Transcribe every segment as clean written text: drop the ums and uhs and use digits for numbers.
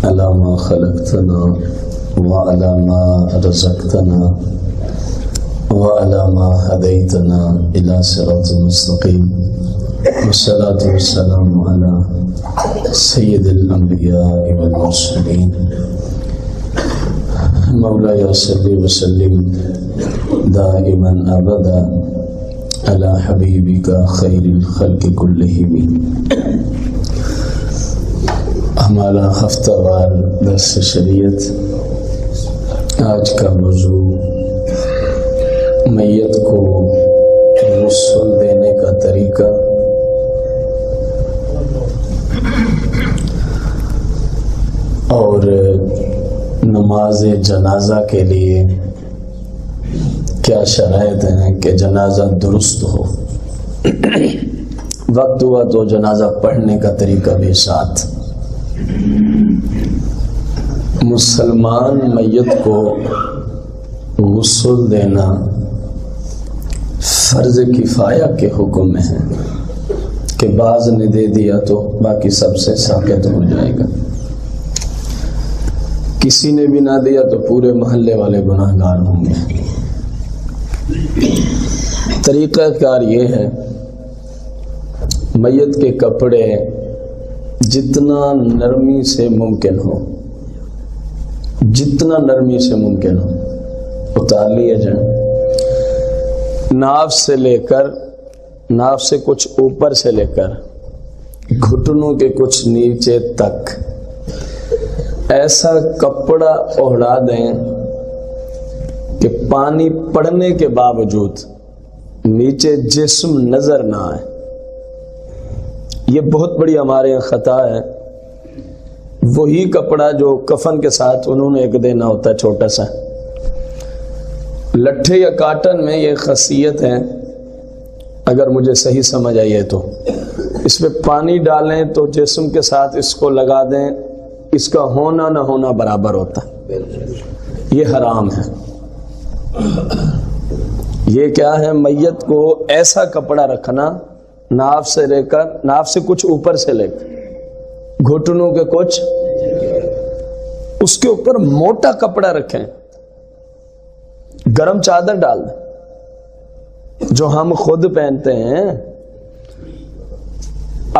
على ما خلقتنا وعلى ما رزقتنا وعلى ما هديتنا إلى صراط مستقيم والصلاة والسلام على سيد الأنبياء والمرسلين مولاي صل وسلم دائما أبدا على حبيبك خير الخلق كلهم. ہمارا ہفتہ وار درس شریعت، آج کا موضوع میت کو غسل دینے کا طریقہ۔ اور نماز جنازہ کے لیے کیا شرائط ہیں کہ جنازہ درست ہو، وقت ہوا تو جنازہ پڑھنے کا طریقہ بھی ساتھ۔ مسلمان میت کو غسل دینا فرض کفایہ کے حکم میں ہے کہ بعض نے دے دیا تو باقی سب سے ساقط ہو جائے گا، کسی نے بھی نہ دیا تو پورے محلے والے گناہگار ہوں گے۔ طریقہ کار یہ ہے، میت کے کپڑے جتنا نرمی سے ممکن ہو، جتنا نرمی سے ممکن ہو اتار لیے جائیں، ناف سے لے کر، ناف سے کچھ اوپر سے لے کر گھٹنوں کے کچھ نیچے تک ایسا کپڑا اوڑھا دیں کہ پانی پڑنے کے باوجود نیچے جسم نظر نہ آئے۔ یہ بہت بڑی ہمارے یہاں خطا ہے۔ وہی کپڑا جو کفن کے ساتھ انہوں نے ایک دینا ہوتا ہے چھوٹا سا، لٹھے یا کاٹن میں یہ خاصیت ہے، اگر مجھے صحیح سمجھ آئیے تو اس میں پانی ڈالیں تو جسم کے ساتھ اس کو لگا دیں، اس کا ہونا نہ ہونا برابر ہوتا ہے، یہ حرام ہے۔ یہ کیا ہے، میت کو ایسا کپڑا رکھنا ناف سے لے کر، ناف سے کچھ اوپر سے لے کر گھٹنوں کے کچھ، اس کے اوپر موٹا کپڑا رکھیں، گرم چادر ڈال دیں جو ہم خود پہنتے ہیں۔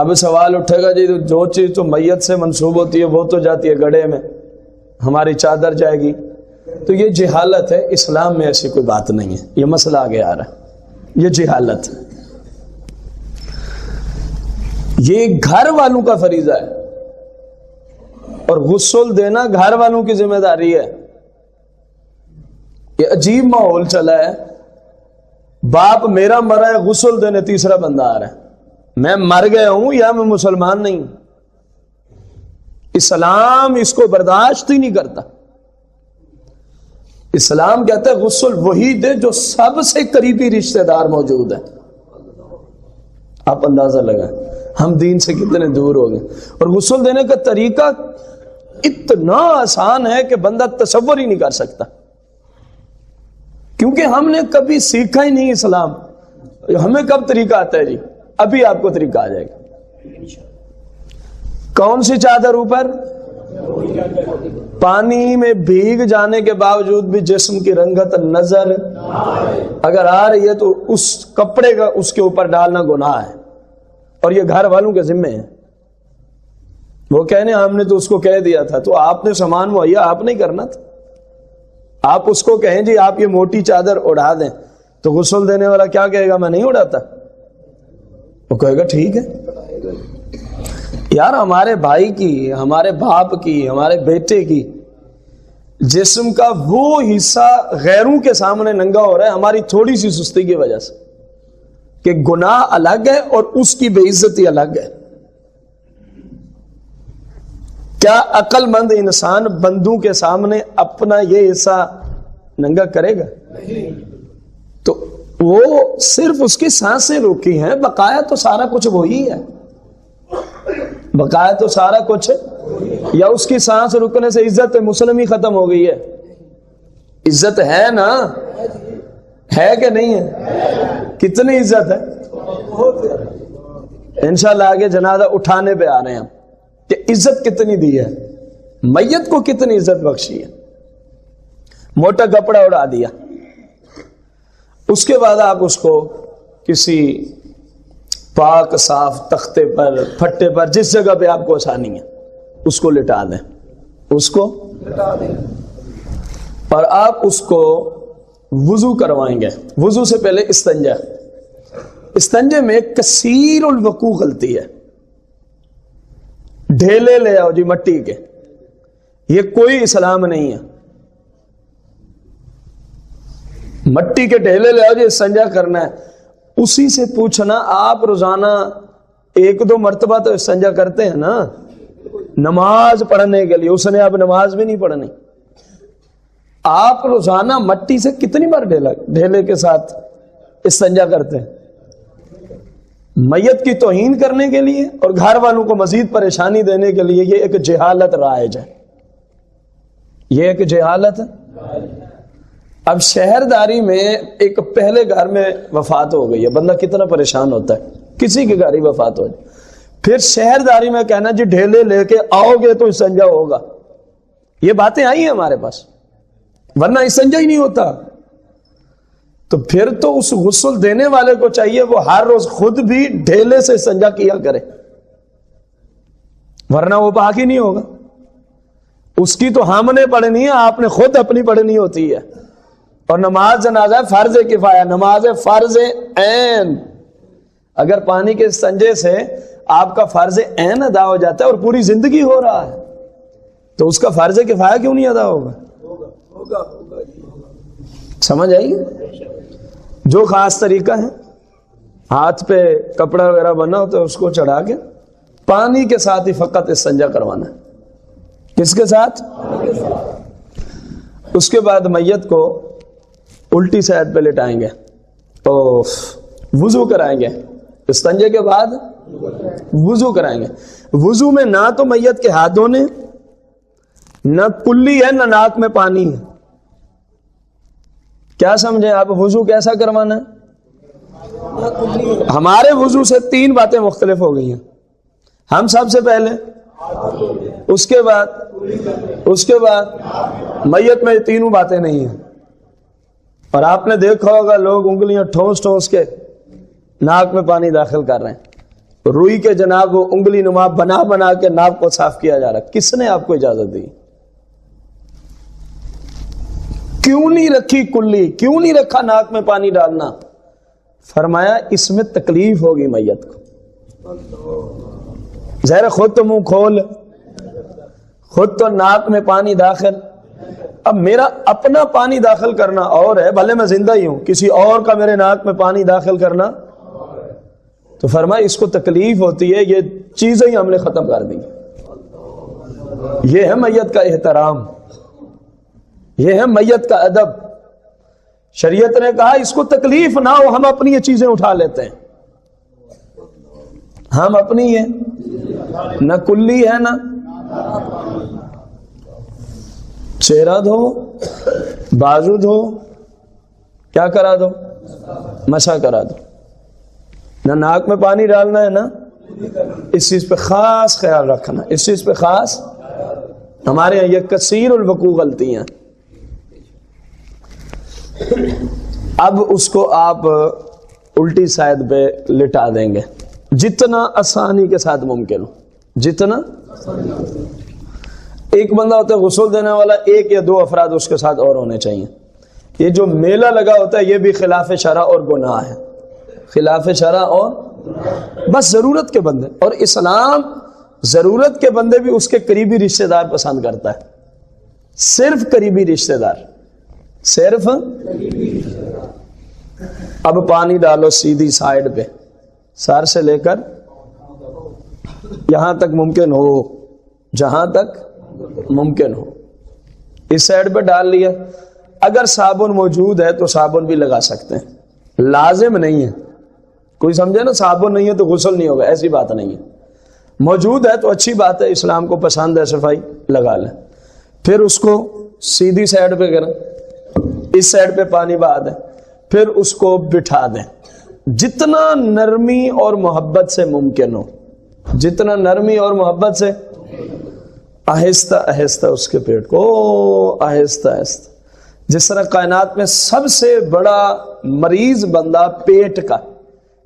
اب سوال اٹھے گا جی جو چیز تو میت سے منسوب ہوتی ہے وہ تو جاتی ہے گڑھے میں، ہماری چادر جائے گی، تو یہ جہالت ہے۔ اسلام میں ایسی کوئی بات نہیں ہے، یہ مسئلہ آگے آ رہا ہے، یہ جہالت ہے۔ یہ گھر والوں کا فریضہ ہے اور غسل دینا گھر والوں کی ذمہ داری ہے۔ یہ عجیب ماحول چلا ہے، باپ میرا مرا ہے غسل دینے تیسرا بندہ آ رہا ہے، میں مر گیا ہوں یا میں مسلمان نہیں۔ اسلام اس کو برداشت ہی نہیں کرتا۔ اسلام کہتا ہے غسل وہی دے جو سب سے قریبی رشتہ دار موجود ہے۔ آپ اندازہ لگائیں ہم دین سے کتنے دور ہو گئے، اور غسل دینے کا طریقہ اتنا آسان ہے کہ بندہ تصور ہی نہیں کر سکتا، کیونکہ ہم نے کبھی سیکھا ہی نہیں اسلام۔ ہمیں کب طریقہ آتا ہے جی؟ ابھی آپ کو طریقہ آ جائے گا۔ کون سی چادر اوپر؟ پانی میں بھیگ جانے کے باوجود بھی جسم کی رنگت نظر اگر آ رہی ہے تو اس کپڑے کا اس کے اوپر ڈالنا گناہ ہے، اور یہ گھر والوں کے ذمے ہے۔ وہ کہنے ہم نے تو اس کو کہہ دیا تھا، تو آپ نے سامان مہیا آپ نہیں کرنا تھا۔ آپ اس کو کہیں جی آپ یہ موٹی چادر اڑا دیں، تو غسل دینے والا کیا کہے گا؟ میں نہیں اڑاتا۔ وہ کہے گا ٹھیک ہے یار، ہمارے بھائی کی، ہمارے باپ کی، ہمارے بیٹے کی جسم کا وہ حصہ غیروں کے سامنے ننگا ہو رہا ہے ہماری تھوڑی سی سستی کی وجہ سے، کہ گناہ الگ ہے اور اس کی بے عزتی الگ ہے۔ کیا عقل مند انسان بندوں کے سامنے اپنا یہ حصہ ننگا کرے گا؟ تو وہ صرف اس کی سانسیں روکی ہیں، بقایا تو سارا کچھ وہی ہے، بقایا تو سارا کچھ، یا اس کی سانس رکنے سے عزت مسلم ہی ختم ہو گئی ہے؟ عزت ہے نا، ہے کہ نہیں ہے؟ کتنی عزت ہے؟ انشاءاللہ آگے جنازہ اٹھانے پہ آ رہے ہیں ہم کہ عزت کتنی دی ہے۔ میت کو کتنی عزت بخشی ہے. موٹا کپڑا اڑا دیا, اس کے بعد آپ اس کو کسی پاک صاف تختے پر, پھٹے پر, جس جگہ پہ آپ کو آسانی ہے اس کو لٹا دیں, اس کو لٹا دیں, اور آپ اس کو وضو کروائیں گے. وضو سے پہلے استنجا. استنجے میں کثیر الوقوع غلطی ہے. ڈھیلے لے آؤ جی مٹی کے, یہ کوئی اسلام نہیں ہے. مٹی کے ڈھیلے لے آؤ جی استنجا کرنا ہے, اسی سے پوچھنا آپ روزانہ 1-2 مرتبہ تو استنجا کرتے ہیں نا نماز پڑھنے کے لیے, اس نے اب نماز بھی نہیں پڑھنی. آپ روزانہ مٹی سے کتنی بار ڈھیلے کے ساتھ استنجا کرتے ہیں؟ میت کی توہین کرنے کے لیے اور گھر والوں کو مزید پریشانی دینے کے لیے. یہ ایک جہالت رائج ہے, یہ ایک جہالت ہے. اب شہرداری میں ایک پہلے گھر میں وفات ہو گئی ہے, بندہ کتنا پریشان ہوتا ہے, کسی کے گھر ہی وفات ہو جائے, پھر شہرداری میں کہنا جی ڈھیلے لے کے آؤ گے تو استنجا ہوگا. یہ باتیں آئی ہیں ہمارے پاس, ورنہ استنجا ہی نہیں ہوتا. تو پھر تو اس غسل دینے والے کو چاہیے وہ ہر روز خود بھی ڈھیلے سے استنجا کیا کرے, ورنہ وہ پاک ہی نہیں ہوگا. اس کی تو ہم نے پڑھنی ہے, آپ نے خود اپنی پڑھنی ہوتی ہے. اور نماز جنازہ فرض کفایہ, نماز فرض عین. اگر پانی کے استنجے سے آپ کا فرض عین ادا ہو جاتا ہے اور پوری زندگی ہو رہا ہے تو اس کا فرض کفایہ کیوں نہیں ادا ہوگا؟ سمجھ آئی؟ جو خاص طریقہ ہے, ہاتھ پہ کپڑا وغیرہ بنا ہوتا ہے اس کو چڑھا کے پانی کے ساتھ ہی فقط استنجا کروانا ہے. کس کے ساتھ؟ اس کے بعد میت کو الٹی سائڈ پہ لٹائیں گے تو وضو کرائیں گے. استنجے کے بعد وضو کرائیں گے. وضو میں نہ تو میت کے ہاتھ دھونے, نہ کلی ہے, نہ ناک میں پانی ہے. کیا سمجھیں آپ؟ وضو کیسا کروانا ہے؟ ہمارے وضو سے 3 باتیں مختلف ہو گئی ہیں. ہم سب سے پہلے, اس کے بعد میت میں 3 باتیں نہیں ہیں. اور آپ نے دیکھا ہوگا لوگ انگلیاں ٹھونس ٹھونس کے ناک میں پانی داخل کر رہے ہیں. روئی کے جناب وہ انگلی نما بنا بنا کے ناک کو صاف کیا جا رہا ہے. کس نے آپ کو اجازت دی؟ کیوں نہیں رکھی کلی, کیوں نہیں رکھا ناک میں پانی ڈالنا؟ فرمایا اس میں تکلیف ہوگی میت کو. ظاہر خود تو منہ کھول, خود تو ناک میں پانی داخل. اب میرا اپنا پانی داخل کرنا اور ہے, بھلے میں زندہ ہی ہوں, کسی اور کا میرے ناک میں پانی داخل کرنا. تو فرمایا اس کو تکلیف ہوتی ہے, یہ چیزیں ہی ہم نے ختم کر دی. یہ ہے میت کا احترام, یہ ہے میت کا ادب. شریعت نے کہا اس کو تکلیف نہ ہو, ہم اپنی یہ چیزیں اٹھا لیتے ہیں. ہم اپنی ہے, نہ کلی ہے نہ چہرہ دھو, بازو دھو, کیا کرا دو, مسح کرا دو. نہ ناک میں پانی ڈالنا ہے, نہ اس چیز پہ خاص خیال رکھنا, اس چیز پہ خاص. ہمارے یہاں یہ کثیر الوقوع غلطیاں. اب اس کو آپ الٹی سائڈ پہ لٹا دیں گے جتنا آسانی کے ساتھ ممکن ہو, جتنا. ایک بندہ ہوتا ہے غسل دینے والا, 1 یا 2 افراد اس کے ساتھ اور ہونے چاہیے. یہ جو میلہ لگا ہوتا ہے یہ بھی خلاف شرع اور گناہ ہے, خلاف شرع اور بس ضرورت کے بندے. اور اسلام ضرورت کے بندے بھی اس کے قریبی رشتہ دار پسند کرتا ہے, صرف قریبی رشتہ دار, صرف. اب پانی ڈالو سیدھی سائڈ پہ, سر سے لے کر یہاں تک ممکن ہو, جہاں تک ممکن ہو. اس سائڈ پہ ڈال لیا. اگر صابن موجود ہے تو صابن بھی لگا سکتے ہیں, لازم نہیں ہے. کوئی سمجھے نا صابن نہیں ہے تو غسل نہیں ہوگا, ایسی بات نہیں ہے. موجود ہے تو اچھی بات ہے, اسلام کو پسند ہے, صفائی لگا لیں. پھر اس کو سیدھی سائڈ پہ کریں, اس سائڈ پہ پانی بہا دیں, پھر اس کو بٹھا دیں جتنا نرمی اور محبت سے ممکن ہو, جتنا نرمی اور محبت سے. آہستہ آہستہ اس کے پیٹ کو آہستہ آہستہ، جس طرح کائنات میں سب سے بڑا مریض بندہ پیٹ کا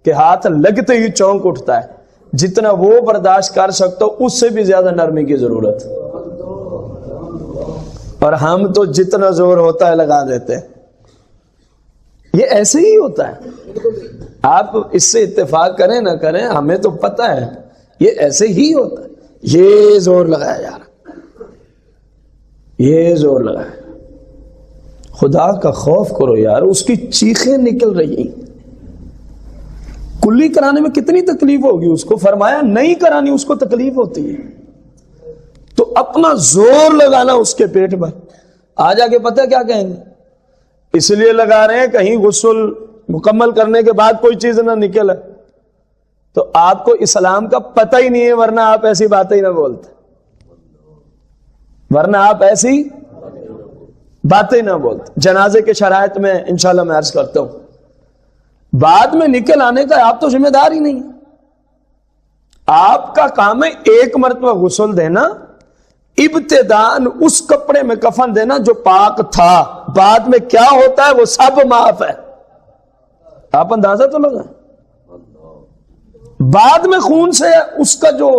کہ ہاتھ لگتے ہی چونک اٹھتا ہے، جتنا وہ برداشت کر سکتا ہو اس سے بھی زیادہ نرمی کی ضرورت، اور ہم تو جتنا زور ہوتا ہے لگا دیتے ہیں۔ یہ ایسے ہی ہوتا ہے، آپ اس سے اتفاق کریں نہ کریں، ہمیں تو پتہ ہے یہ ایسے ہی ہوتا ہے۔ یہ زور لگایا جا رہا، یہ زور لگایا، خدا کا خوف کرو یار، اس کی چیخیں نکل رہی، کلی کرانے میں کتنی تکلیف ہوگی اس کو، فرمایا نہیں کرانی اس کو تکلیف ہوتی ہے، تو اپنا زور لگانا اس کے پیٹ پر۔ آ جا کے پتہ کیا کہیں گے، اس لیے لگا رہے ہیں کہیں غسل مکمل کرنے کے بعد کوئی چیز نہ نکلے، تو آپ کو اسلام کا پتہ ہی نہیں ہے، ورنہ آپ ایسی باتیں ہی نہ بولتے، ورنہ آپ ایسی باتیں نہ بولتے۔ جنازے کے شرائط میں انشاءاللہ میں عرض کرتا ہوں، بعد میں نکل آنے کا آپ تو ذمہ دار ہی نہیں، آپ کا کام ہے ایک مرتبہ غسل دینا، ابتداءً اس کپڑے میں کفن دینا جو پاک تھا، بعد میں کیا ہوتا ہے وہ سب معاف ہے، آپ اندازہ تو لگا۔ بعد میں خون سے اس کا جو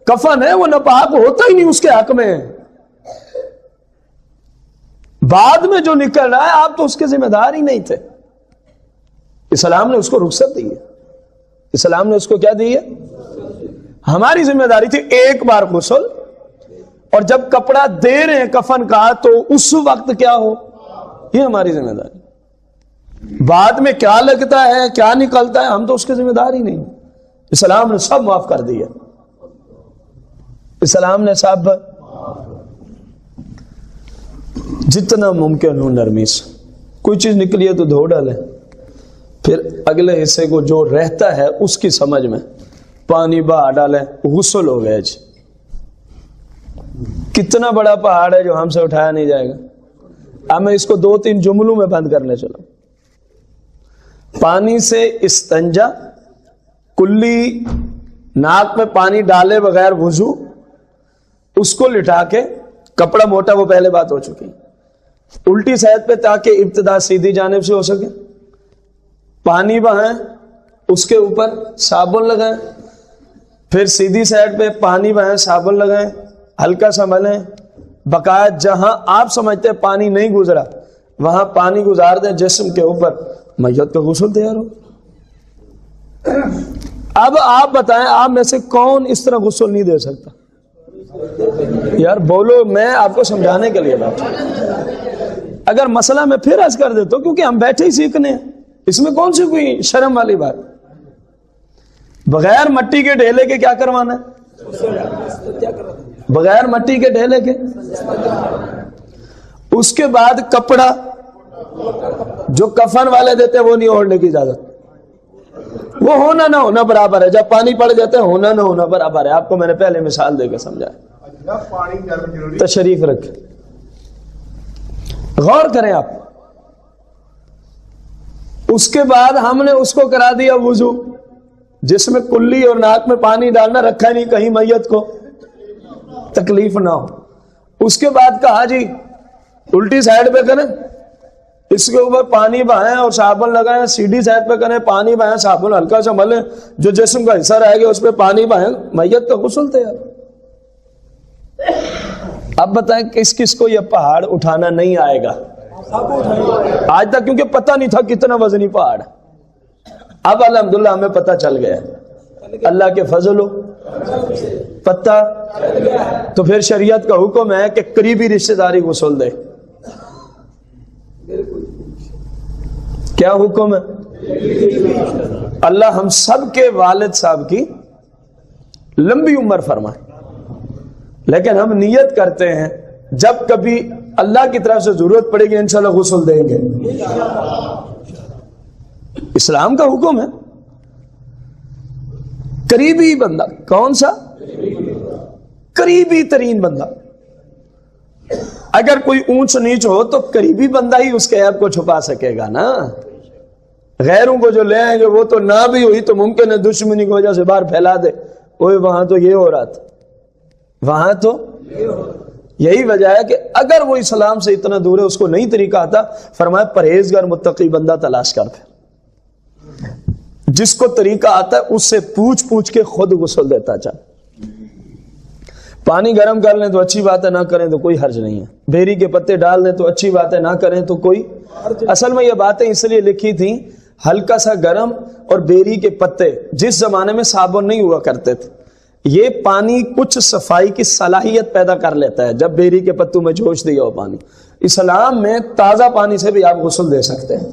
کفن ہے وہ ناپاک ہوتا ہی نہیں، اس کے حق میں بعد میں جو نکل رہا ہے آپ تو اس کے ذمہ دار ہی نہیں تھے۔ اسلام نے اس کو رخصت دی ہے، اسلام نے اس کو کیا دی ہے، ہماری ذمہ داری تھی ایک بار غسل، اور جب کپڑا دے رہے ہیں کفن کا تو اس وقت کیا ہو، یہ ہماری ذمہ داری۔ بعد میں کیا لگتا ہے کیا نکلتا ہے ہم تو اس کے ذمہ دار ہی نہیں، اسلام نے سب معاف کر دیا، اسلام نے سب جتنا ممکن ہو نرمی سے، کوئی چیز نکلی ہے تو دھو ڈالیں، پھر اگلے حصے کو جو رہتا ہے اس کی سمجھ میں پانی بہا ڈالیں، غسل ہو گیا جی۔ کتنا بڑا پہاڑ ہے جو ہم سے اٹھایا نہیں جائے گا۔ اب میں اس کو 2-3 جملوں میں بند کرنے چلا، پانی سے استنجا، کلی ناک میں پانی ڈالے بغیر وضو، اس کو لٹا کے کپڑا موٹا، وہ پہلے بات ہو چکی، الٹی سائڈ پہ تاکہ ابتدا سیدھی جانب سے ہو سکے، پانی بہائیں، اس کے اوپر صابن لگائیں، پھر سیدھی سائڈ پہ پانی بہائیں، صابن لگائیں، ہلکا سا ملیں، بقایا جہاں آپ سمجھتے ہیں پانی نہیں گزرا وہاں پانی گزار دیں جسم کے اوپر، میت کا غسل تیار ہو۔ اب آپ بتائیں آپ میں سے کون اس طرح غسل نہیں دے سکتا؟ یار بولو، میں آپ کو سمجھانے کے لیے بیٹھا، اگر مسئلہ میں پھر عرض کر دیتا ہوں کیونکہ ہم بیٹھے ہی سیکھنے ہیں، اس میں کون سی کوئی شرم والی بات؟ بغیر مٹی کے ڈھیلے کے کیا کروانا ہے؟ بغیر مٹی کے ڈھیلے کے، اس کے بعد کپڑا جو کفن والے دیتے ہیں وہ نہیں اوڑھنے کی اجازت، وہ ہونا نہ ہونا برابر ہے، جب پانی پڑ جاتا ہے ہونا نہ ہونا برابر ہے، آپ کو میں نے پہلے مثال دے کے سمجھایا۔ تشریف رکھیں، غور کریں آپ، اس کے بعد ہم نے اس کو کرا دیا وضو، جس میں کلی اور ناک میں پانی ڈالنا رکھا نہیں کہیں میت کو تکلیف نہ ہو، اس کے بعد کہا جی الٹی سائڈ پہ کریں، اس کے اوپر پانی بہائیں اور صابن لگائیں، سیدھی سائڈ پہ کریں، پانی بہائیں، صابن ہلکا سا ملیں، جو جسم کا حصہ رہے گا اس پہ پانی بہائیں، میت کا غسل تیار۔ اب بتائیں کس کس کو یہ پہاڑ اٹھانا نہیں آئے گا آج تک، کیونکہ پتہ نہیں تھا کتنا وزنی پہاڑ، اب الحمدللہ ہمیں پتہ چل گیا، اللہ کے فضل ہو پتہ، تو پھر شریعت کا حکم ہے کہ قریبی رشتہ داری غسل دے۔ کیا حکم ہے؟ اللہ ہم سب کے والد صاحب کی لمبی عمر فرمائے، لیکن ہم نیت کرتے ہیں جب کبھی اللہ کی طرف سے ضرورت پڑے گی انشاءاللہ غسل دیں گے، اسلام کا حکم ہے۔ قریبی بندہ کون سا؟ قریبی ترین بندہ، اگر کوئی اونچ نیچ ہو تو قریبی بندہ ہی اس کے عیب کو چھپا سکے گا نا، غیروں کو جو لے آئیں گے وہ تو نہ بھی ہوئی تو ممکن ہے دشمنی کی وجہ سے باہر پھیلا دے، اوہ وہاں تو یہ ہو رہا تھا، وہاں تو یہی وجہ ہے کہ اگر وہ اسلام سے اتنا دور ہے، اس کو نہیں طریقہ آتا، فرمایا پرہیزگار متقی بندہ تلاش کر پھر، جس کو طریقہ آتا ہے اس سے پوچھ کے خود غسل دیتا چاہ۔ پانی گرم کر لیں تو اچھی بات ہے، نہ کریں تو کوئی حرج نہیں ہے۔ بیری کے پتے ڈال دیں تو اچھی بات ہے، نہ کریں تو کوئی۔ اصل میں یہ باتیں اس لیے لکھی تھیں، ہلکا سا گرم اور بیری کے پتے، جس زمانے میں صابن نہیں ہوا کرتے تھے، یہ پانی کچھ صفائی کی صلاحیت پیدا کر لیتا ہے جب بیری کے پتوں میں جوش دیا ہو پانی۔ اسلام میں تازہ پانی سے بھی آپ غسل دے سکتے ہیں،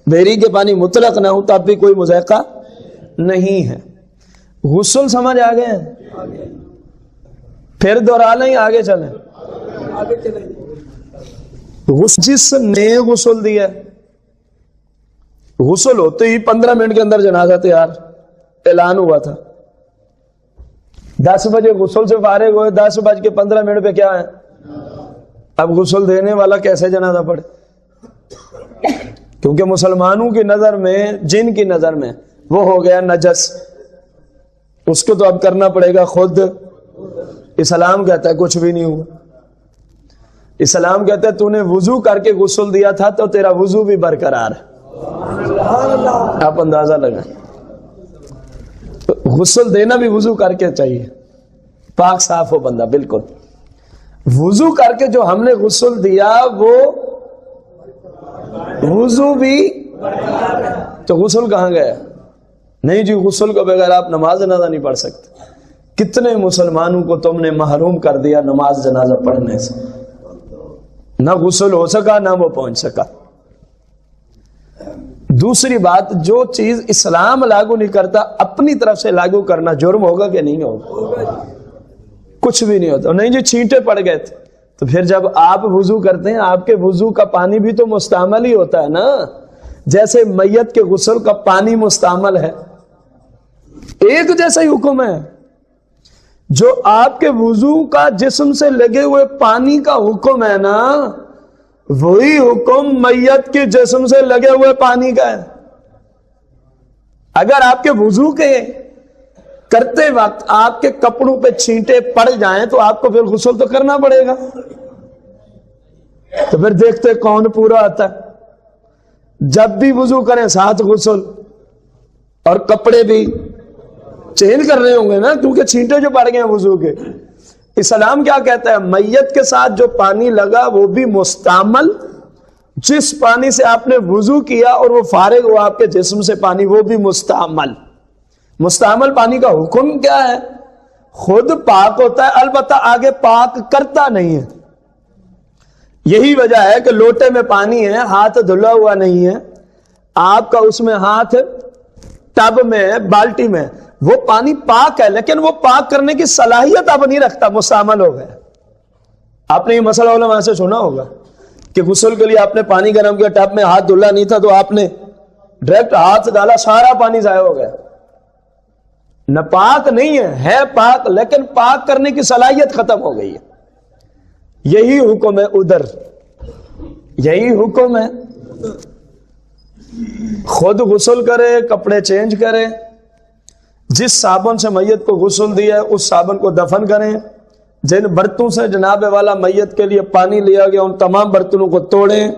بیری کے پانی مطلق نہ ہو تب بھی کوئی مذائقہ نہیں ہے۔ غسل سمجھ آ گئے ہیں؟ پھر دوہرا لیں، آگے چلیں۔ جس نے غسل دیا، غسل ہوتے ہی 15 منٹ کے اندر جنازہ تیار، اعلان ہوا تھا۔ 10 بجے غسل سے فارغ ہوئے، 10:15 پہ کیا ہے؟ اب غسل دینے والا کیسے جنازہ پڑھے؟ کیونکہ مسلمانوں کی نظر میں، جن کی نظر میں وہ ہو گیا نجس، اس کو تو اب کرنا پڑے گا خود۔ اسلام کہتا ہے کچھ بھی نہیں ہوا۔ اسلام کہتا ہے تو نے وضو کر کے غسل دیا تھا تو تیرا وضو بھی برقرار ہے۔ آپ اندازہ لگائیں، غسل دینا بھی وضو کر کے چاہیے، پاک صاف ہو بندہ بالکل۔ وضو کر کے جو ہم نے غسل دیا وہ وضو بھی، تو غسل کہاں گیا؟ نہیں جی، غسل کو بغیر آپ نماز جنازہ نہیں پڑھ سکتے۔ کتنے مسلمانوں کو تم نے محروم کر دیا نماز جنازہ پڑھنے سے، نہ غسل ہو سکا نہ وہ پہنچ سکا۔ دوسری بات، جو چیز اسلام لاگو نہیں کرتا اپنی طرف سے لاگو کرنا جرم ہوگا کہ نہیں ہوگا؟ کچھ بھی نہیں ہوتا۔ نہیں جی چھینٹے پڑ گئے تھے، تو پھر جب آپ وضو کرتے ہیں آپ کے وضو کا پانی بھی تو مستعمل ہی ہوتا ہے نا، جیسے میت کے غسل کا پانی مستعمل ہے، ایک جیسا ہی حکم ہے۔ جو آپ کے وضو کا جسم سے لگے ہوئے پانی کا حکم ہے نا، وہی حکم میت کے جسم سے لگے ہوئے پانی کا ہے۔ اگر آپ کے وضو کے کرتے وقت آپ کے کپڑوں پہ چھینٹے پڑ جائیں تو آپ کو پھر غسل تو کرنا پڑے گا۔ تو پھر دیکھتے کون پورا آتا ہے۔ جب بھی وضو کریں ساتھ غسل، اور کپڑے بھی چینج کر رہے ہوں گے نا، کیونکہ چھینٹے جو پڑ گئے ہیں وضو کے۔ اسلام کیا کہتا ہے؟ میت کے ساتھ جو پانی لگا وہ بھی مستعمل، جس پانی سے آپ نے وضو کیا اور وہ فارغ ہوا آپ کے جسم سے پانی، وہ بھی مستعمل۔ مستعمل پانی کا حکم کیا ہے؟ خود پاک ہوتا ہے، البتہ آگے پاک کرتا نہیں ہے۔ یہی وجہ ہے کہ لوٹے میں پانی ہے، ہاتھ دھلا ہوا نہیں ہے، آپ کا اس میں ہاتھ ٹب میں ہے، بالٹی میں، وہ پانی پاک ہے لیکن وہ پاک کرنے کی صلاحیت اب نہیں رکھتا، مستعمل ہو گیا۔ آپ نے یہ مسئلہ علماء سے سنا ہوگا کہ غسل کے لیے آپ نے پانی گرم کیا، ٹب میں ہاتھ دھلا نہیں تھا تو آپ نے ڈائریکٹ ہاتھ ڈالا، سارا پانی ضائع ہو گیا۔ نہ پاک نہیں ہے پاک، لیکن پاک کرنے کی صلاحیت ختم ہو گئی ہے۔ یہی حکم ہے ادھر، یہی حکم ہے۔ خود غسل کرے، کپڑے چینج کرے، جس صابن سے میت کو غسل دیا ہے اس صابن کو دفن کریں۔ جن برتنوں سے جناب والا میت کے لیے پانی لیا گیا ان تمام برتنوں کو توڑیں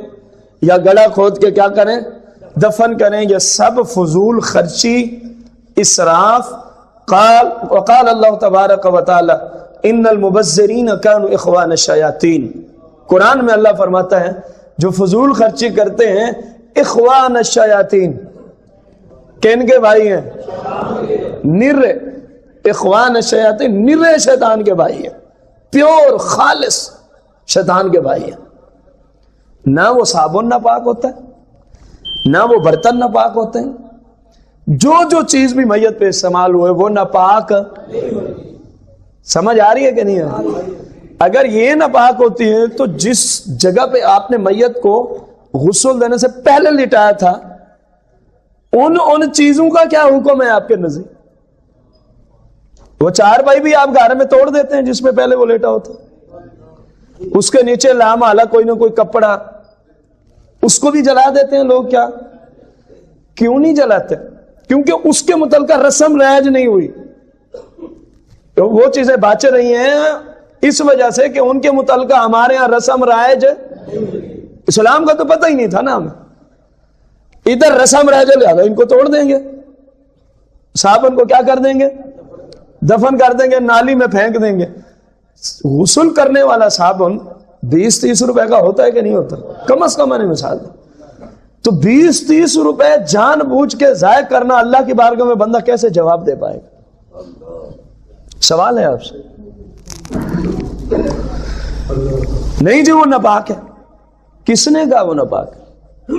یا گڑھا کھود کے کیا کریں؟ دفن کریں۔ یہ سب فضول خرچی، اسراف۔ وقال اللہ تبارک و تعالی ان المبذرین کانوا اخوان الشیاطین۔ قرآن میں اللہ فرماتا ہے جو فضول خرچی کرتے ہیں اخوان الشیاطین، کن کے بھائی ہیں؟ نرے۔ اخوان الشیاطین نرے شیطان کے بھائی ہیں، پیور خالص شیطان کے بھائی ہیں۔ نہ وہ صابن ناپاک ہوتا ہے، نہ وہ برتن ناپاک ہوتے ہیں، جو چیز بھی میت پہ استعمال ہوئے وہ ناپاک۔ سمجھ آ رہی ہے کہ نہیں ہے؟ اگر یہ ناپاک ہوتی ہے تو جس جگہ پہ آپ نے میت کو غسل دینے سے پہلے لٹایا تھا ان چیزوں کا کیا حکم ہے آپ کے نزدیک؟ وہ چارپائی بھی آپ گھر میں توڑ دیتے ہیں جس میں پہلے وہ لیٹا ہوتا، اس کے نیچے لامحالہ کوئی نہ کوئی کپڑا، اس کو بھی جلا دیتے ہیں لوگ۔ کیا کیوں نہیں جلاتے؟ کیونکہ اس کے متعلقہ رسم رائج نہیں ہوئی، وہ چیزیں باچ رہی ہیں اس وجہ سے کہ ان کے متعلقہ ہمارے ہاں رسم رائج، اسلام کا تو پتہ ہی نہیں تھا نا ہمیں، ادھر رسم رائج لہذا ان کو توڑ دیں گے، صابن کو کیا کر دیں گے؟ دفن کر دیں گے، نالی میں پھینک دیں گے۔ غسل کرنے والا صابن 20-30 روپے کا ہوتا ہے کہ نہیں ہوتا؟ کم از کم میں نے مثال دی، تو 20-30 روپے جان بوجھ کے ضائع کرنا اللہ کی بارگاہ میں بندہ کیسے جواب دے پائے گا؟ سوال ہے آپ سے۔ نہیں جی وہ ناپاک ہے، کس نے کہا وہ ناپاک ہے؟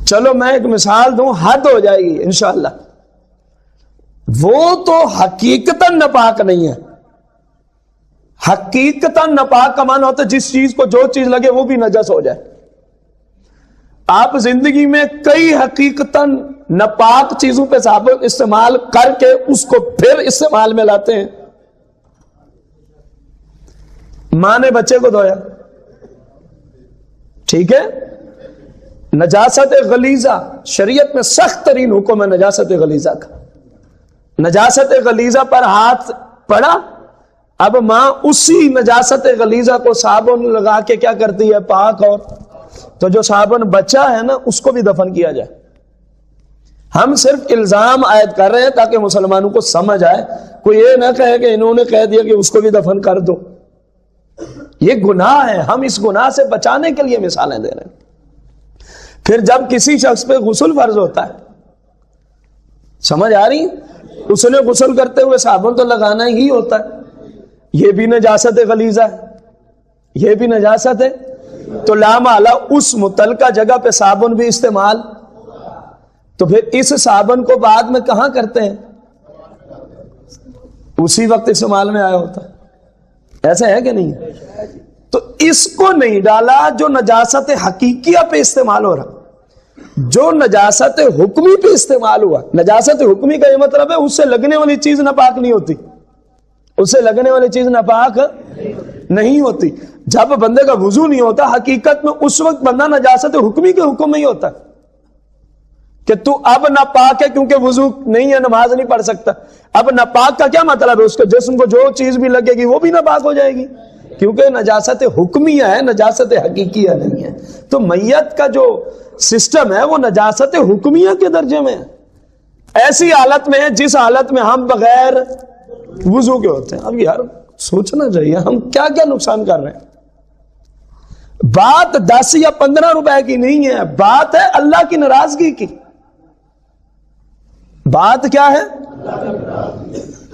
چلو میں ایک مثال دوں، حد ہو جائے گی انشاءاللہ۔ وہ تو حقیقتاً ناپاک نہیں ہے۔ حقیقتاً ناپاک کا معنی ہوتا ہے جس چیز کو جو چیز لگے وہ بھی نجس ہو جائے۔ آپ زندگی میں کئی حقیقتاً ناپاک چیزوں پہ صابن استعمال کر کے اس کو پھر استعمال میں لاتے ہیں۔ ماں نے بچے کو دھویا، ٹھیک ہے، نجاست غلیظہ، شریعت میں سخت ترین حکم ہے نجاست غلیظہ کا۔ نجاست غلیظہ پر ہاتھ پڑا، اب ماں اسی نجاست غلیظہ کو صابن لگا کے کیا کرتی ہے؟ پاک، اور تو جو صابن بچا ہے نا اس کو بھی دفن کیا جائے۔ ہم صرف الزام عائد کر رہے ہیں تاکہ مسلمانوں کو سمجھ آئے، کوئی یہ نہ کہے کہ انہوں نے کہہ دیا کہ اس کو بھی دفن کر دو۔ یہ گناہ ہے، ہم اس گناہ سے بچانے کے لیے مثالیں دے رہے ہیں۔ پھر جب کسی شخص پہ غسل فرض ہوتا ہے، سمجھ آ رہی؟ اس نے غسل کرتے ہوئے صابن تو لگانا ہی ہوتا ہے، یہ بھی نجاست غلیظہ ہے، یہ بھی نجاست ہے، تو لامحالہ اس متعلقہ جگہ پہ صابن بھی استعمال، تو پھر اس صابن کو بعد میں کہاں کرتے ہیں؟ اسی وقت استعمال میں آیا ہوتا ہے، ایسا ہے کہ نہیں؟ تو اس کو نہیں ڈالا جو نجاست حقیقیہ پہ استعمال ہو رہا، جو نجاست حکمی پہ استعمال ہوا۔ نجاست حکمی کا یہ مطلب ہے اس سے لگنے والی چیز ناپاک نہیں ہوتی، اس سے لگنے والی چیز ناپاک نہیں ہوتی۔ جب بندے کا وضو نہیں ہوتا، حقیقت میں اس وقت بندہ نجاست حکمی کے حکم میں ہی ہوتا کہ تو اب ناپاک ہے کیونکہ وضو نہیں ہے، نماز نہیں پڑھ سکتا۔ اب ناپاک کا کیا مطلب ہے؟ اس کے جسم کو جو چیز بھی لگے گی وہ بھی ناپاک ہو جائے گی، کیونکہ نجاست حکمیہ ہے، نجاست حقیقیہ نہیں ہے۔ تو میت کا جو سسٹم ہے وہ نجاست حکمیہ کے درجے میں ہے، ایسی حالت میں ہے جس حالت میں ہم بغیر وضو کے ہوتے ہیں۔ اب یار سوچنا چاہیے ہم کیا کیا نقصان کر رہے ہیں۔ بات 10 یا 15 روپے کی نہیں ہے، بات ہے اللہ کی ناراضگی کی۔ بات کیا ہے؟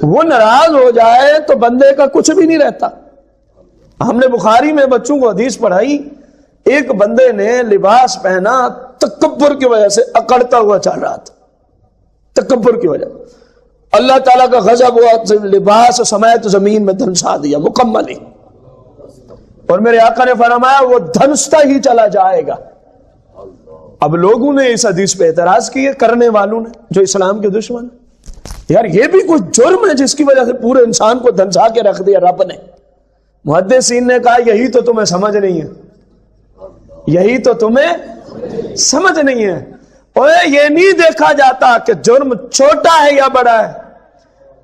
وہ ناراض ہو جائے تو بندے کا کچھ بھی نہیں رہتا۔ ہم نے بخاری میں بچوں کو حدیث پڑھائی، ایک بندے نے لباس پہنا، تکبر کی وجہ سے اکڑتا ہوا چل رہا تھا، تکبر کی وجہ، اللہ تعالیٰ کا غضب ہوا، لباس سمیت زمین میں دھنسا دیا مکمل ہی، اور میرے آقا نے فرمایا وہ دھنستا ہی چلا جائے گا۔ اب لوگوں نے اس حدیث پہ اعتراض کیے، کرنے والوں نے جو اسلام کے دشمن، یار یہ بھی کوئی جرم ہے جس کی وجہ سے پورے انسان کو دھنسا کے رکھ دیا رب نے؟ محدثین نے کہا یہی تو تمہیں سمجھ نہیں ہے، یہی تو تمہیں سمجھ نہیں ہے۔ اور یہ نہیں دیکھا جاتا کہ جرم چھوٹا ہے یا بڑا ہے،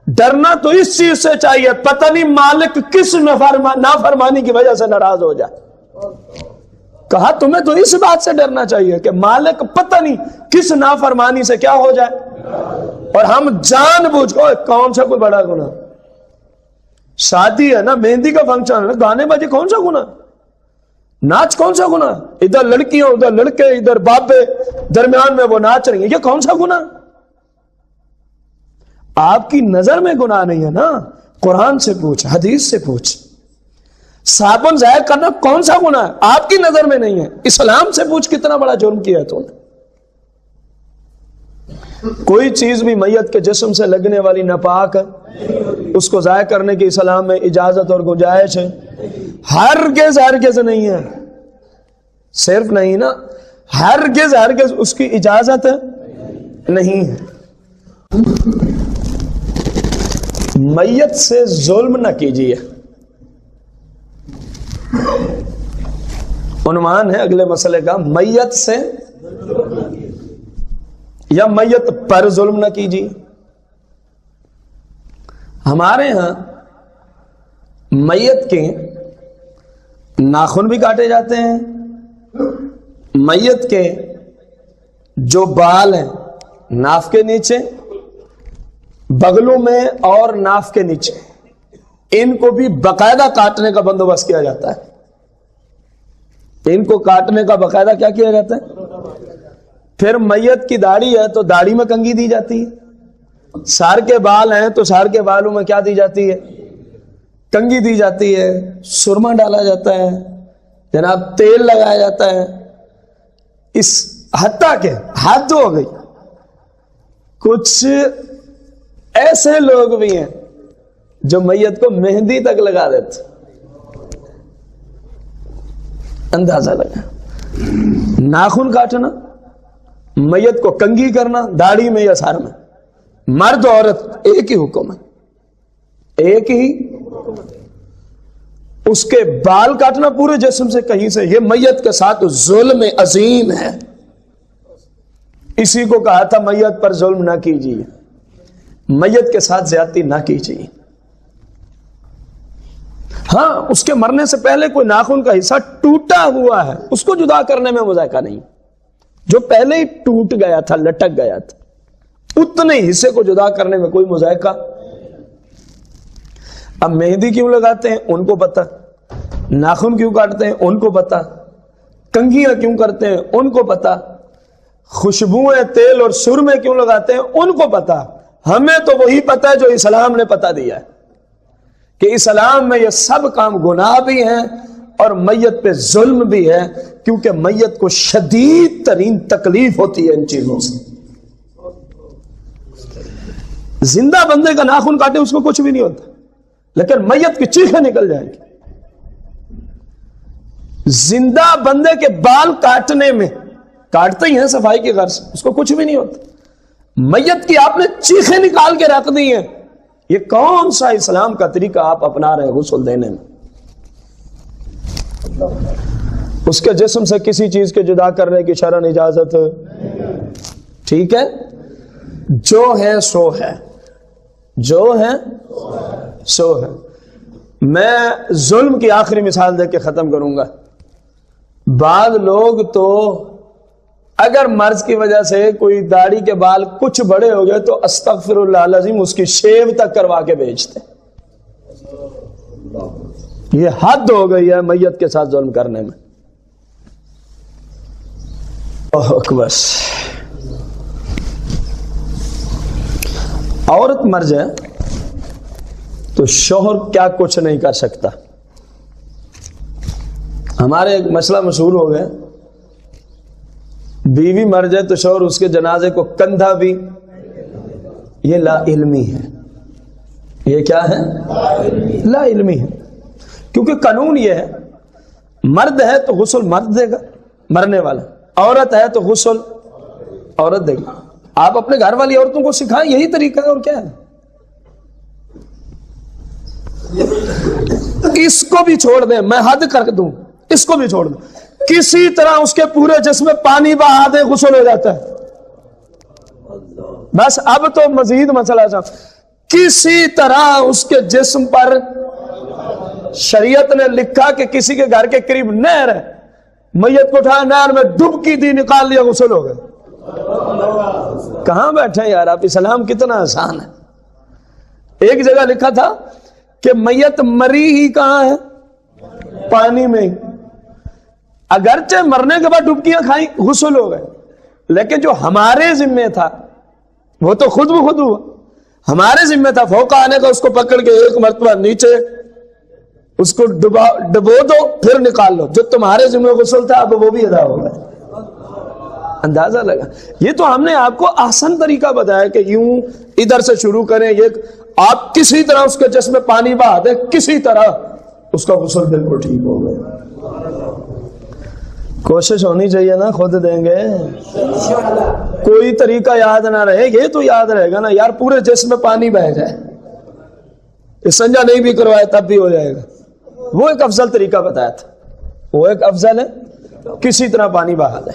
ڈرنا تو اس چیز سے چاہیے پتہ نہیں مالک کس نافرمانی کی وجہ سے ناراض ہو جائے۔ کہا تمہیں تو اس بات سے ڈرنا چاہیے کہ مالک پتہ نہیں کس نافرمانی سے کیا ہو جائے، اور ہم جان بوجھ کو کون سا کوئی بڑا گناہ؟ شادی ہے نا، مہندی کا فنکشن ہے نا، گانے بجے کون سا گناہ؟ ناچ کون سا گناہ؟ ادھر لڑکیاں ادھر لڑکے، ادھر بابے، درمیان میں وہ ناچ رہی ہیں، یہ کون سا گناہ؟ آپ کی نظر میں گناہ نہیں ہے نا، قرآن سے پوچھ، حدیث سے پوچھ۔ صابن ضائع کرنا کون سا گناہ ہے؟ آپ کی نظر میں نہیں ہے، اسلام سے پوچھ کتنا بڑا جرم کیا ہے تو نے۔ کوئی چیز بھی میت کے جسم سے لگنے والی ناپاک ہے، اس کو ضائع کرنے کی اسلام میں اجازت اور گنجائش ہے؟ ہرگز ہرگز نہیں ہے، صرف نہیں نا، ہرگز ہرگز اس کی اجازت نہیں ہے۔ میت سے ظلم نہ کیجیے، عنوان ہے اگلے مسئلے کا، میت سے یا میت پر ظلم نہ کیجیے۔ ہمارے ہاں میت کے ناخن بھی کاٹے جاتے ہیں، میت کے جو بال ہیں ناف کے نیچے، بغلوں میں اور ناف کے نیچے، ان کو بھی باقاعدہ کاٹنے کا بندوبست کیا جاتا ہے۔ ان کو کاٹنے کا باقاعدہ کیا کیا جاتا ہے؟ پھر میت کی داڑھی ہے تو داڑھی میں کنگھی دی جاتی ہے، سار کے بال ہیں تو سار کے بالوں میں کیا دی جاتی ہے؟ کنگھی دی جاتی ہے، سرما ڈالا جاتا ہے، جناب تیل لگایا جاتا ہے، اس حتیٰ کہ حد ہو گئی۔ کچھ ایسے لوگ بھی ہیں جو میت کو مہندی تک لگا دیتے، اندازہ لگا۔ ناخن کاٹنا، میت کو کنگھی کرنا داڑھی میں یا سر میں، مرد عورت ایک ہی حکم ہے، ایک ہی۔ اس کے بال کاٹنا پورے جسم سے کہیں سے، یہ میت کے ساتھ ظلم عظیم ہے۔ اسی کو کہا تھا میت پر ظلم نہ کیجیے، میت کے ساتھ زیادتی نہ کیجیے۔ ہاں، اس کے مرنے سے پہلے کوئی ناخن کا حصہ ٹوٹا ہوا ہے، اس کو جدا کرنے میں مذائقہ نہیں۔ جو پہلے ہی ٹوٹ گیا تھا، لٹک گیا تھا، اتنے حصے کو جدا کرنے میں کوئی مذائقہ۔ اب مہندی کیوں لگاتے ہیں ان کو پتا، ناخن کیوں کاٹتے ہیں ان کو پتا، کنگھیاں کیوں کرتے ہیں ان کو پتا، خوشبوئیں تیل اور سرمے کیوں لگاتے ہیں ان کو پتا۔ ہمیں تو وہی پتا ہے جو اسلام نے پتا دیا ہے کہ اسلام میں یہ سب کام گناہ بھی ہیں اور میت پہ ظلم بھی ہے، کیونکہ میت کو شدید ترین تکلیف ہوتی ہے ان چیزوں سے۔ زندہ بندے کا ناخن کاٹے اس کو کچھ بھی نہیں ہوتا، لیکن میت کی چیخیں نکل جائیں گی۔ زندہ بندے کے بال کاٹنے میں، کاٹتے ہی ہیں صفائی کی غرض سے، اس کو کچھ بھی نہیں ہوتا۔ میت کی آپ نے چیخیں نکال کے رکھ دی ہیں، یہ کون سا اسلام کا طریقہ آپ اپنا رہے ہیں غسل دینے میں؟ اس کے جسم سے کسی چیز کے جدا کرنے کی شرعن اجازت، ٹھیک ہے؟ جو ہے سو ہے، جو ہے سو ہے۔ میں ظلم کی آخری مثال دے کے ختم کروں گا۔ بعض لوگ تو اگر مرض کی وجہ سے کوئی داڑھی کے بال کچھ بڑے ہو گئے تو استغفر اللہ العظیم اس کی شیو تک کروا کے بیچتے۔ یہ حد ہو گئی ہے میت کے ساتھ ظلم کرنے میں۔ بس عورت مر جائے تو شوہر کیا کچھ نہیں کر سکتا۔ ہمارے ایک مسئلہ مشہور ہو گیا، بیوی مر جائے تو شوہر اس کے جنازے کو کندھا بھی، یہ لا علمی ہے۔ یہ کیا ہے؟ لا علمی ہے، کیونکہ قانون یہ ہے مرد ہے تو غسل مرد دے گا مرنے والا، عورت ہے تو غسل عورت دے گی۔ آپ اپنے گھر والی عورتوں کو سکھائیں، یہی طریقہ ہے اور کیا ہے۔ اس کو بھی چھوڑ دیں، میں حد کر دوں، اس کو بھی چھوڑ دیں، کسی طرح اس کے پورے جسم میں پانی بہا دے غسل ہو جاتا ہے۔ بس اب تو مزید مسئلہ صاحب، کسی طرح اس کے جسم پر، شریعت نے لکھا کہ کسی کے گھر کے قریب نہر ہے، میت کو اٹھایا نہر میں ڈبکی دی، نکال لیا، غسل ہو گئے۔ کہاں بیٹھے یار آپ، اسلام کتنا آسان ہے۔ ایک جگہ لکھا تھا کہ میت مری ہی کہاں ہے؟ پانی میں۔ اگرچہ مرنے کے بعد ڈبکیاں کھائیں، غسل ہو گئے، لیکن جو ہمارے ذمہ تھا وہ تو خود بخود ہوا۔ ہمارے ذمہ تھا فوق آنے کا، اس کو پکڑ کے ایک مرتبہ نیچے اس کو ڈبو دو، پھر نکال لو۔ جو تمہارے ذمہ غسل تھا اب وہ بھی ادا ہو گیا۔ اندازہ لگا۔ یہ تو ہم نے آپ کو آسان طریقہ بتایا کہ یوں ادھر سے شروع کریں، یہ آپ کسی طرح اس کے جسم میں پانی بہا دیں، کسی طرح اس کا غسل بالکل ٹھیک ہو گیا۔ کوشش ہونی چاہیے نا، خود دیں گے، کوئی طریقہ یاد نہ رہے، یہ تو یاد رہے گا نا یار، پورے جسم میں پانی بہ جائے، استنجا نہیں بھی کروائے تب بھی ہو جائے گا۔ وہ ایک افضل طریقہ بتایا تھا، وہ ایک افضل ہے، کسی طرح پانی بہا دے۔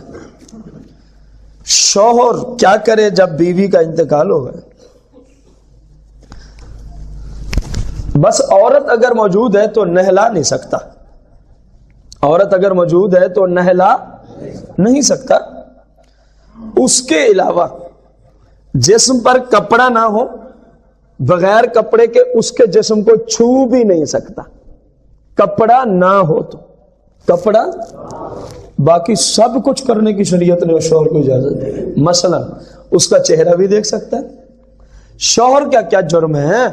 شوہر کیا کرے جب بیوی کا انتقال ہو گئے؟ بس عورت اگر موجود ہے تو نہلا نہیں سکتا، عورت اگر موجود ہے تو نہلا نہیں سکتا۔ اس کے علاوہ جسم پر کپڑا نہ ہو، بغیر کپڑے کے اس کے جسم کو چھو بھی نہیں سکتا، کپڑا نہ ہو تو، کپڑا باقی سب کچھ کرنے کی شریعت نے شوہر کو اجازت دی۔ مثلا اس کا چہرہ بھی دیکھ سکتا ہے۔ شوہر کا کیا جرم ہے؟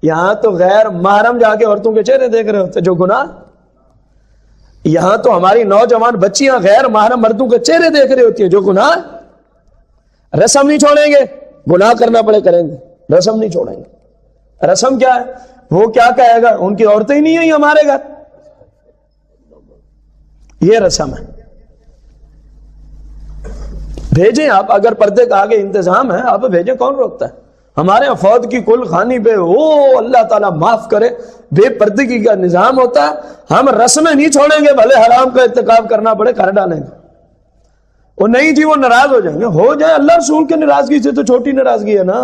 یہاں تو غیر محرم جا کے عورتوں کے چہرے دیکھ رہے ہوتے، جو گناہ، یہاں تو ہماری نوجوان بچیاں غیر محرم مردوں کے چہرے دیکھ رہی ہوتی ہیں، جو گناہ۔ رسم نہیں چھوڑیں گے، گناہ کرنا پڑے کریں گے، رسم نہیں چھوڑیں گے۔ رسم کیا ہے؟ وہ کیا کہے گا، ان کی عورتیں ہی نہیں ہیں ہمارے گھر، یہ رسم ہے۔ بھیجیں آپ، اگر پردے کا آگے انتظام ہے آپ بھیجیں، کون روکتا ہے؟ ہمارے افود کی کل خانی پہ اللہ تعالیٰ معاف کرے بے پردگی کا نظام ہوتا ہے، ہم رسمیں نہیں چھوڑیں گے، بھلے حرام کا ارتکاب کرنا پڑے کر ڈالیں گے۔ وہ نہیں جی، وہ ناراض ہو جائیں گے، ہو جائے، اللہ رسول کی ناراضگی سے تو چھوٹی ناراضگی ہے نا۔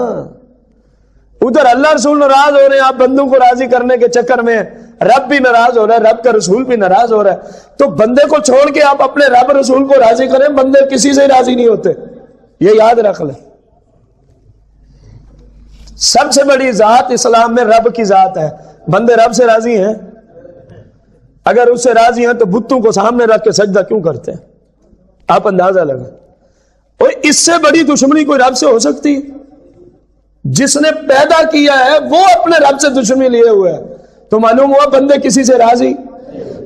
ادھر اللہ رسول ناراض ہو رہے ہیں، آپ بندوں کو راضی کرنے کے چکر میں رب بھی ناراض ہو رہا ہے، رب کا رسول بھی ناراض ہو رہا ہے، تو بندے کو چھوڑ کے آپ اپنے رب رسول کو راضی کریں، بندے کسی سے راضی نہیں ہوتے، یہ یاد رکھ لیں۔ سب سے بڑی ذات اسلام میں رب کی ذات ہے، بندے رب سے راضی ہیں؟ اگر اس سے راضی ہیں تو بتوں کو سامنے رکھ کے سجدہ کیوں کرتے ہیں؟ آپ اندازہ لگا، اور اس سے بڑی دشمنی کوئی رب سے ہو سکتی ہے؟ جس نے پیدا کیا ہے وہ اپنے رب سے دشمنی لیے ہوئے ہے، تو معلوم ہوا بندے کسی سے راضی؟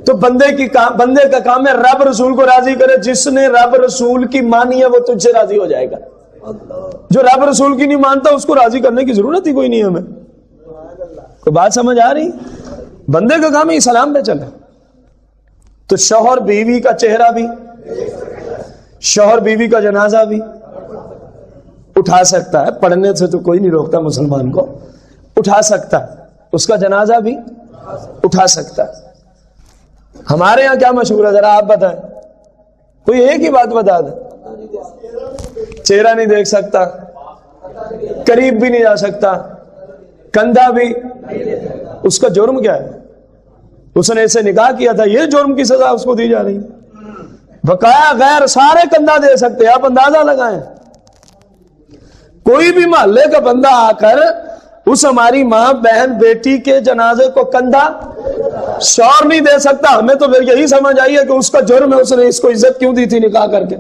تو بندے کا کام ہے رب رسول کو راضی کرے۔ جس نے رب رسول کی مانی ہے وہ تجھ سے راضی ہو جائے گا، جو رب رسول کی نہیں مانتا اس کو راضی کرنے کی ضرورت ہی کوئی نہیں ہے ہمیں۔ کوئی بات سمجھ آ رہی؟ بندے کا کام ہے اسلام پہ چلے۔ تو شوہر بیوی کا چہرہ بھی، شوہر بیوی کا جنازہ بھی اٹھا سکتا ہے، پڑھنے سے تو کوئی نہیں روکتا مسلمان کو، اٹھا سکتا ہے، اس کا جنازہ بھی اٹھا سکتا ہے۔ ہمارے یہاں کیا مشہور ہے ذرا آپ بتائیں، کوئی ایک ہی بات بتا دیں۔ چہرہ نہیں دیکھ سکتا، قریب بھی نہیں جا سکتا، کندھا بھی، اس کا جرم کیا ہے؟ اس نے اسے نکاح کیا تھا، یہ جرم کی سزا اس کو دی جا رہی ہے۔ بقایا غیر سارے کندھا دے سکتے، آپ اندازہ لگائیں، کوئی بھی محلے کا بندہ آ کر اس ہماری ماں بہن بیٹی کے جنازے کو کندھا شور نہیں دے سکتا، ہمیں تو پھر یہی سمجھ آئی ہے کہ اس کا جرم ہے، اس نے اس کو عزت کیوں دی تھی نکاح کر کے؟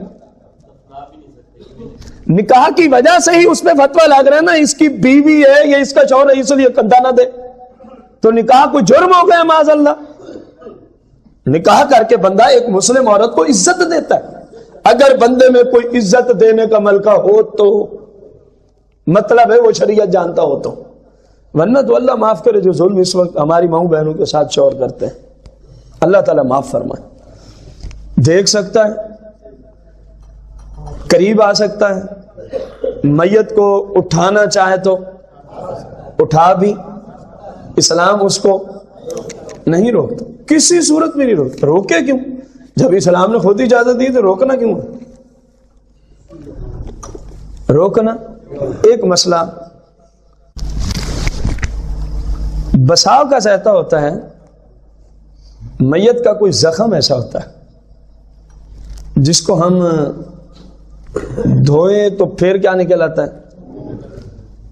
نکاح کی وجہ سے ہی اس پہ فتویٰ لگ رہا ہے نا، اس کی بیوی ہے یا اس کا شوہر ہے اس لیے کندھا نہ دے، تو نکاح کوئی جرم ہو گیا معاذ اللہ۔ نکاح کر کے بندہ ایک مسلم عورت کو عزت دیتا ہے، اگر بندے میں کوئی عزت دینے کا ملکہ ہو تو مطلب ہے وہ شریعت جانتا ہو تو، ورنہ تو اللہ معاف کرے جو ظلم اس وقت ہماری ماؤں بہنوں کے ساتھ شوہر کرتے ہیں، اللہ تعالیٰ معاف فرمائے۔ دیکھ سکتا ہے، قریب آ سکتا ہے، میت کو اٹھانا چاہے تو اٹھا بھی، اسلام اس کو نہیں روکتا، کسی صورت میں نہیں روکتا۔ روکے کیوں؟ جب اسلام نے خود اجازت دی تو روکنا کیوں؟ روکنا ایک مسئلہ بسا اوقات ایسا ہوتا ہے، میت کا کوئی زخم ایسا ہوتا ہے جس کو ہم دھوئے تو پھر کیا نکل آتا ہے،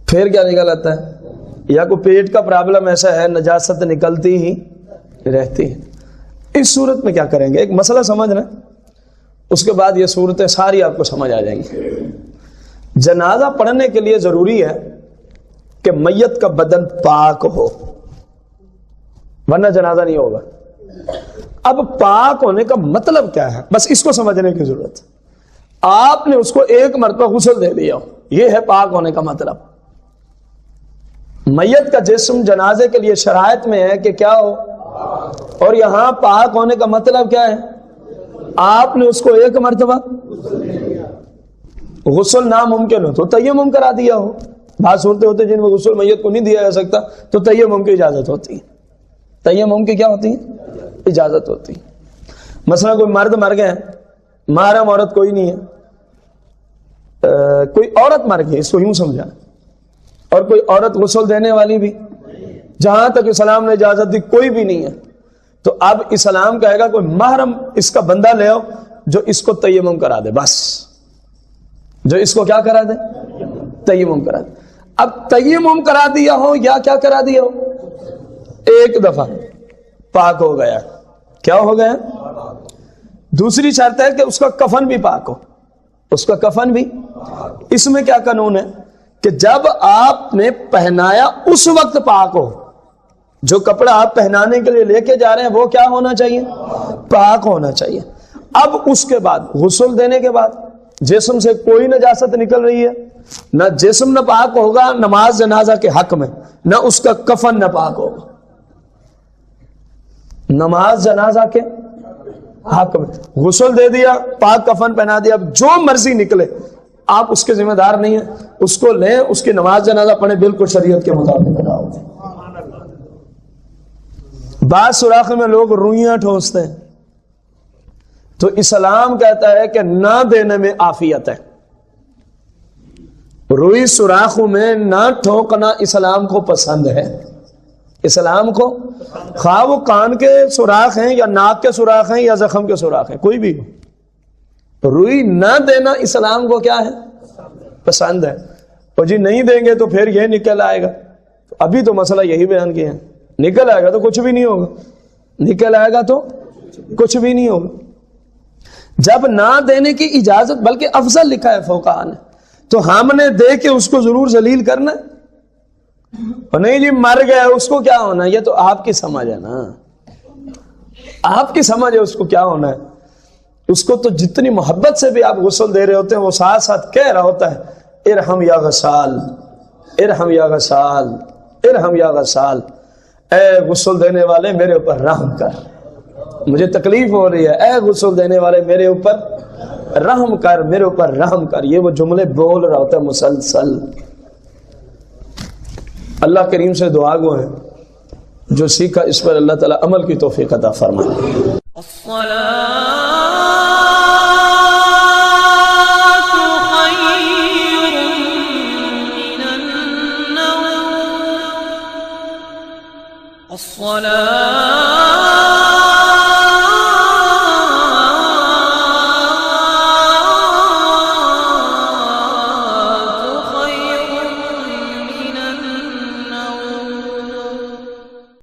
پھر کیا نکل آتا ہے، یا کوئی پیٹ کا پرابلم ایسا ہے نجاست نکلتی ہی رہتی ہے، اس صورت میں کیا کریں گے؟ ایک مسئلہ سمجھنا، اس کے بعد یہ صورتیں ساری آپ کو سمجھ آ جائیں گی۔ جنازہ پڑھنے کے لیے ضروری ہے کہ میت کا بدن پاک ہو، ورنہ جنازہ نہیں ہوگا۔ اب پاک ہونے کا مطلب کیا ہے، بس اس کو سمجھنے کی ضرورت ہے۔ آپ نے اس کو ایک مرتبہ غسل دے دیا، یہ ہے پاک ہونے کا مطلب۔ میت کا جسم جنازے کے لیے شرائط میں ہے کہ کیا ہو، اور یہاں پاک ہونے کا مطلب کیا ہے؟ آپ نے اس کو ایک مرتبہ غسل ناممکن ہو تو تیمم کرا دیا ہو، بعض صورتیں ہوتی ہیں جن میں غسل میت کو نہیں دیا جا سکتا تو تیمم کی اجازت ہوتی ہے، تیمم کی کیا ہوتی ہے؟ اجازت ہوتی ہے۔ مثلا کوئی مرد مر گئے، محرم عورت کوئی نہیں ہے، کوئی عورت مر گئی، اس کو یوں سمجھا، اور کوئی عورت غسل دینے والی بھی جہاں تک اسلام نے اجازت دی کوئی بھی نہیں ہے. تو اب اسلام کہے گا کوئی محرم اس کا بندہ لے آؤ جو اس کو تیمم کرا دے، بس جو اس کو کیا کرا دے؟ تیمم کرا دے. اب تیمم کرا دیا ہو یا کیا کرا دیا ہو، ایک دفعہ پاک ہو گیا. کیا ہو گیا؟ دوسری شرط ہے کہ اس کا کفن بھی پاک ہو. اس کا کفن بھی، اس میں کیا قانون ہے کہ جب آپ نے پہنایا اس وقت پاک ہو. جو کپڑا آپ پہنانے کے لیے لے کے جا رہے ہیں وہ کیا ہونا چاہیے؟ پاک ہونا چاہیے. اب اس کے بعد غسل دینے کے بعد جسم سے کوئی نجاست نکل رہی ہے، نہ جسم نہ پاک ہوگا نماز جنازہ کے حق میں، نہ اس کا کفن نہ پاک ہوگا نماز جنازہ کے حق میں. غسل دے دیا، پاک کفن پہنا دیا، اب جو مرضی نکلے آپ اس کے ذمہ دار نہیں ہیں. اس کو لیں، اس کی نماز جنازہ پڑھیں، بالکل شریعت کے مطابق ادا ہو. بعض سوراخ میں لوگ روئیاں ٹھونستے ہیں، تو اسلام کہتا ہے کہ نہ دینے میں عافیت ہے. روئی سوراخوں میں نہ ٹھونکنا اسلام کو پسند ہے. اسلام کو خواہ وہ کان کے سوراخ ہیں یا ناک کے سوراخ ہیں یا زخم کے سوراخ ہیں، کوئی بھی ہو، روئی نہ دینا اسلام کو کیا ہے؟ پسند ہے. اور جی نہیں دیں گے تو پھر یہ نکل آئے گا. ابھی تو مسئلہ یہی بیان کیا ہے، نکل آئے گا تو کچھ بھی نہیں ہوگا، نکل آئے گا تو کچھ بھی نہیں ہوگا. جب نہ دینے کی اجازت بلکہ افضل لکھا ہے فقہاء نے، تو ہم نے دے کے اس کو ضرور ذلیل کرنا ہے. اور نہیں جی مر گیا اس کو کیا ہونا ہے، یہ تو آپ کی سمجھ ہے نا، آپ کی سمجھ ہے اس کو کیا ہونا ہے. اس کو تو جتنی محبت سے بھی آپ غسل دے رہے ہوتے ہیں وہ ساتھ ساتھ کہہ رہا ہوتا ہے ارحم یا غسال، ارحم یا غسال، ارحم یا غسال، اے غسل دینے والے میرے اوپر رحم کر، مجھے تکلیف ہو رہی ہے، اے غسل دینے والے میرے اوپر رحم کر، میرے اوپر رحم کر. یہ وہ جملے بول رہا ہوتا ہے مسلسل. اللہ کریم سے دعا گو ہے جو سیکھا اس پر اللہ تعالی عمل کی توفیق عطا فرمائے.